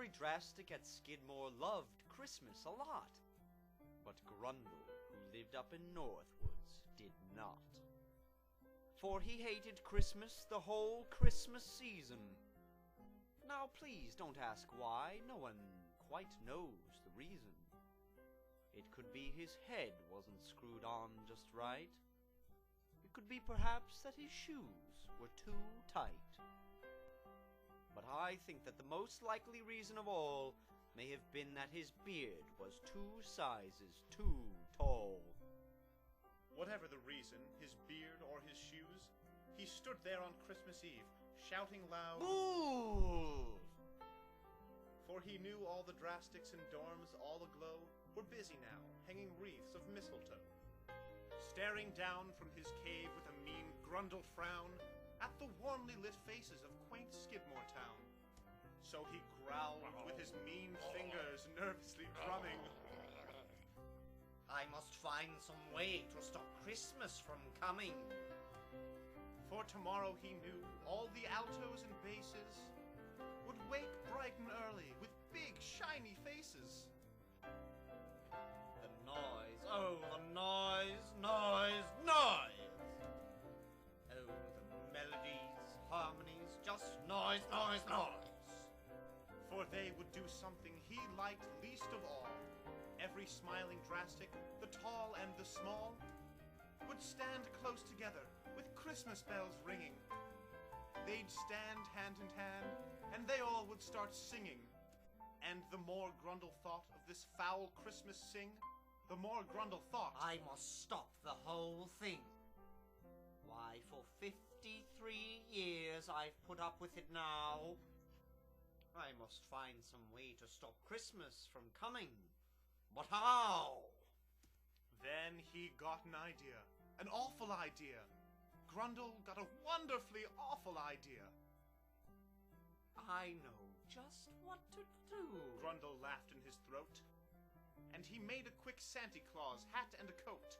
every Drastic at Skidmore loved Christmas a lot. But Grundle, who lived up in Northwoods, did not. For he hated Christmas the whole Christmas season. Now please don't ask why, no one quite knows the reason. It could be his head wasn't screwed on just right. It could be perhaps that his shoes were too tight. But I think that the most likely reason of all may have been that his beard was 2 sizes too tall. Whatever the reason, his beard or his shoes, he stood there on Christmas Eve, shouting loud, "Boo!" For he knew all the Drastics and dorms, all aglow, were busy now, hanging wreaths of mistletoe. Staring down from his cave with a mean Grundle frown at the warmly lit faces of quaint Skidmore town. So he growled with his mean fingers nervously drumming, I must find some way to stop Christmas from coming. For tomorrow he knew all the altos and basses would wake bright and early with big shiny faces. The noise, oh the noise, noise, noise! Oh the melodies, harmonies, just noise, noise, noise! For they would do something he liked least of all. Every smiling Drastic, the tall and the small, would stand close together with Christmas bells ringing. They'd stand hand in hand, and they all would start singing. And the more Grundle thought of this foul Christmas sing, the more Grundle thought, I must stop the whole thing. Why, for 53 years I've put up with it now. I must find some way to stop Christmas from coming. But how? Then he got an idea, an awful idea. Grundle got a wonderfully awful idea. I know just what to do. Grundle laughed in his throat, and he made a quick Santa Claus hat and a coat.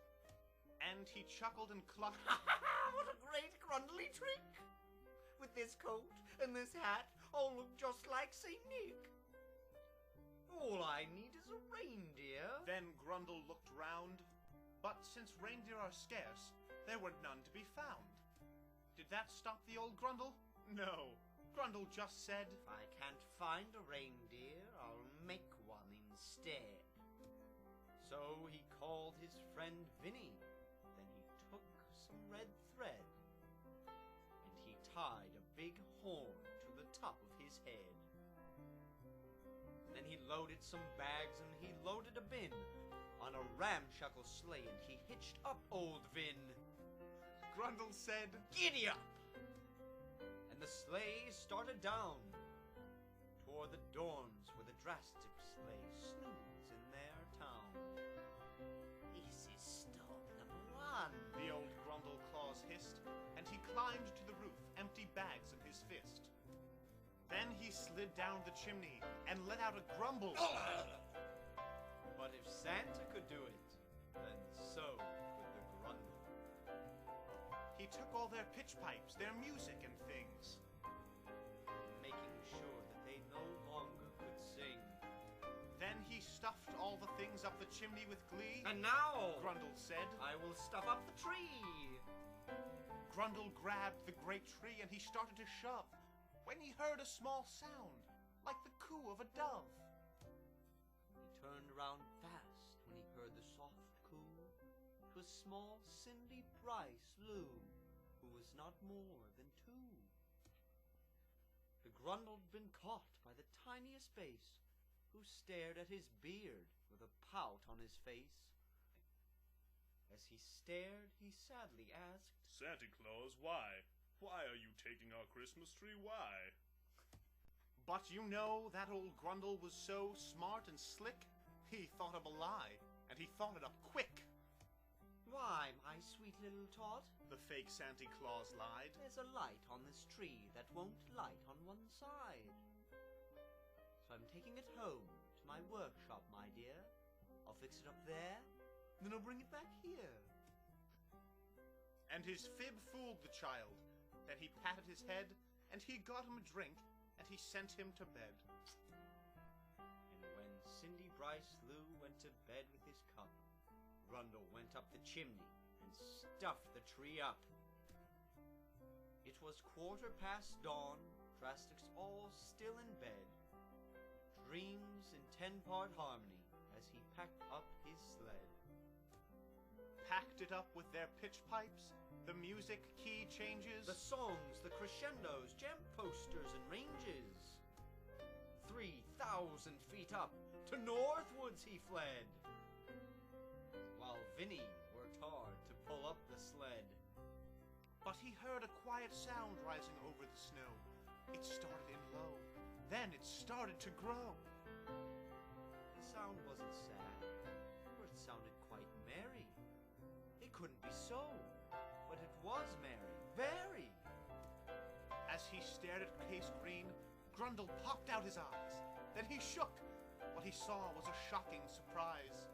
And he chuckled and clucked. What a great Grundly trick! With this coat and this hat, I'll look just like St. Nick. All I need is a reindeer. Then Grundle looked round, but since reindeer are scarce, there were none to be found. Did that stop the old Grundle? No. Grundle just said, If I can't find a reindeer, I'll make one instead. So he called his friend Vinny. Then he took some red thread, and he tied a big horn to the top of his head. Then he loaded some bags and he loaded a bin on a ramshackle sleigh, and he hitched up old Vin. Grundle said, "Giddy up!" And the sleigh started down toward the dorms where the Drastics lay snooze in their town. This is stop number 1. the old Grundle Claus hissed, and he climbed to the roof, empty bags in his fist. Then he slid down the chimney and let out a grumble. But if Santa could do it, then so could the Grundle. He took all their pitch pipes, their music and things, Making sure that they no longer could sing. Then he stuffed all the things up the chimney with glee. And now, Grundle said, I will stuff up the tree. Grundle grabbed the great tree and he started to shove, when he heard a small sound, like the coo of a dove. He turned around fast when he heard the soft coo. 'Twas small Cindy Price Lou, who was not more than 2. The Grundle'd been caught by the tiniest bass, who stared at his beard with a pout on his face. As he stared, he sadly asked, Santa Claus, why? Why are you taking our Christmas tree? Why? But you know, that old Grundle was so smart and slick, he thought of a lie, and he thought it up quick. "Why, my sweet little tot, The fake Santa Claus lied. there's a light on this tree that won't light on one side. So I'm taking it home to my workshop, my dear. I'll fix it up there, then I'll bring it back here." And his fib fooled the child. Then he patted his head, and he got him a drink, and he sent him to bed. Cindy Bryce Lou went to bed with his cup, Grundle went up the chimney and stuffed the tree up. It was 1/4 dawn, Drastics all still in bed, dreams in 10-part harmony as he packed up his sled. Packed it up with their pitch pipes, the music key changes, The songs, the crescendos, jam posters and ranges. 3,000 feet up, to Northwoods he fled, while Vinny worked hard to pull up the sled. But he heard a quiet sound rising over the snow. It started in low, then it started to grow. The sound wasn't sad, for it sounded quite merry. It couldn't be so, but it was merry, very. As he stared at Case Green, Grundle popped out his eyes. Then he shook. What he saw was a shocking surprise.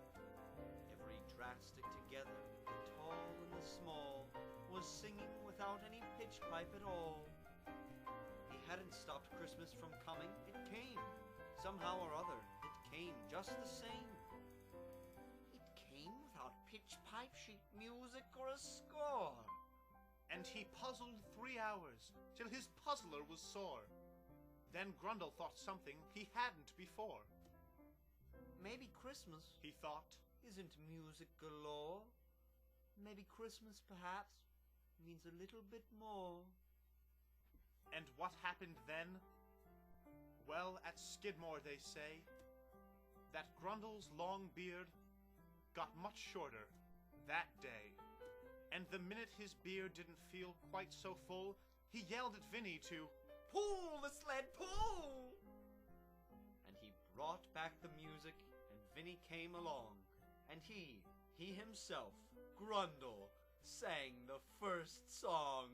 Every Drastic together, the tall and the small, was singing without any pitch pipe at all. He hadn't stopped Christmas from coming, it came. Somehow or other, it came just the same. It came without pitch pipe, sheet music, or a score. And he puzzled 3 hours, till his puzzler was sore. Then Grundle thought something he hadn't before. Maybe Christmas He thought, isn't music galore. Maybe Christmas, perhaps, means a little bit more. and what happened then? Well, at Skidmore they say that Grundle's long beard got much shorter that day. And the minute his beard didn't feel quite so full, he yelled at Vinny to Pull the sled, pull! And he brought back the music, and Vinny came along, and he himself, Grundle, sang the first song.